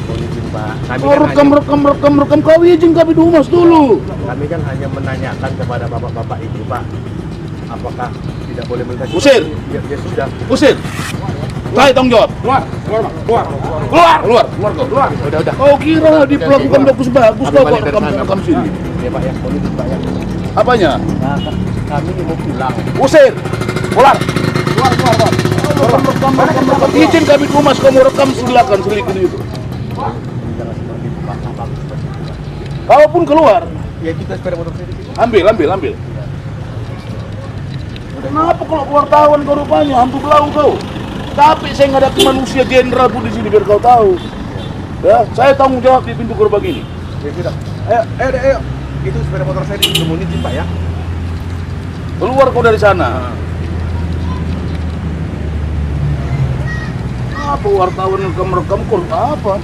mohon izin Pak. Kami Oh, rekam. Kau izin Kabid Humas dulu. Kami kan hanya menanyakan kepada bapak-bapak itu Pak, apakah tidak boleh mengkaji? Usir. Ya sudah. Usir. Saya tanggung jawab. Keluar kau. Udah. Kau kira diperlakukan bagus kau kok rekam sini. Ya Pak ya, mohon izin Pak ya. Apanya? Nah, kami mau pulang. Usir. Keluar. Rekam. Izin Kabid Humas kamu rekam silakan selikin itu. Jangan seperti itu Pak. Apa seperti itu Pak? Kau pun keluar. Ya kita sepeda motor saya di sini. Ambil. Kenapa kalau wartawan kau rupanya hantu belau kau? Tapi saya nggak ada manusia jenderal pun di sini biar kau tahu. Ya, saya tanggung jawab di pintu gerbang ini. Ya sudah. Ayo. Itu sepeda motor saya di sini Pak ya. Keluar kau dari sana. Apa wartawan rekam kau apa?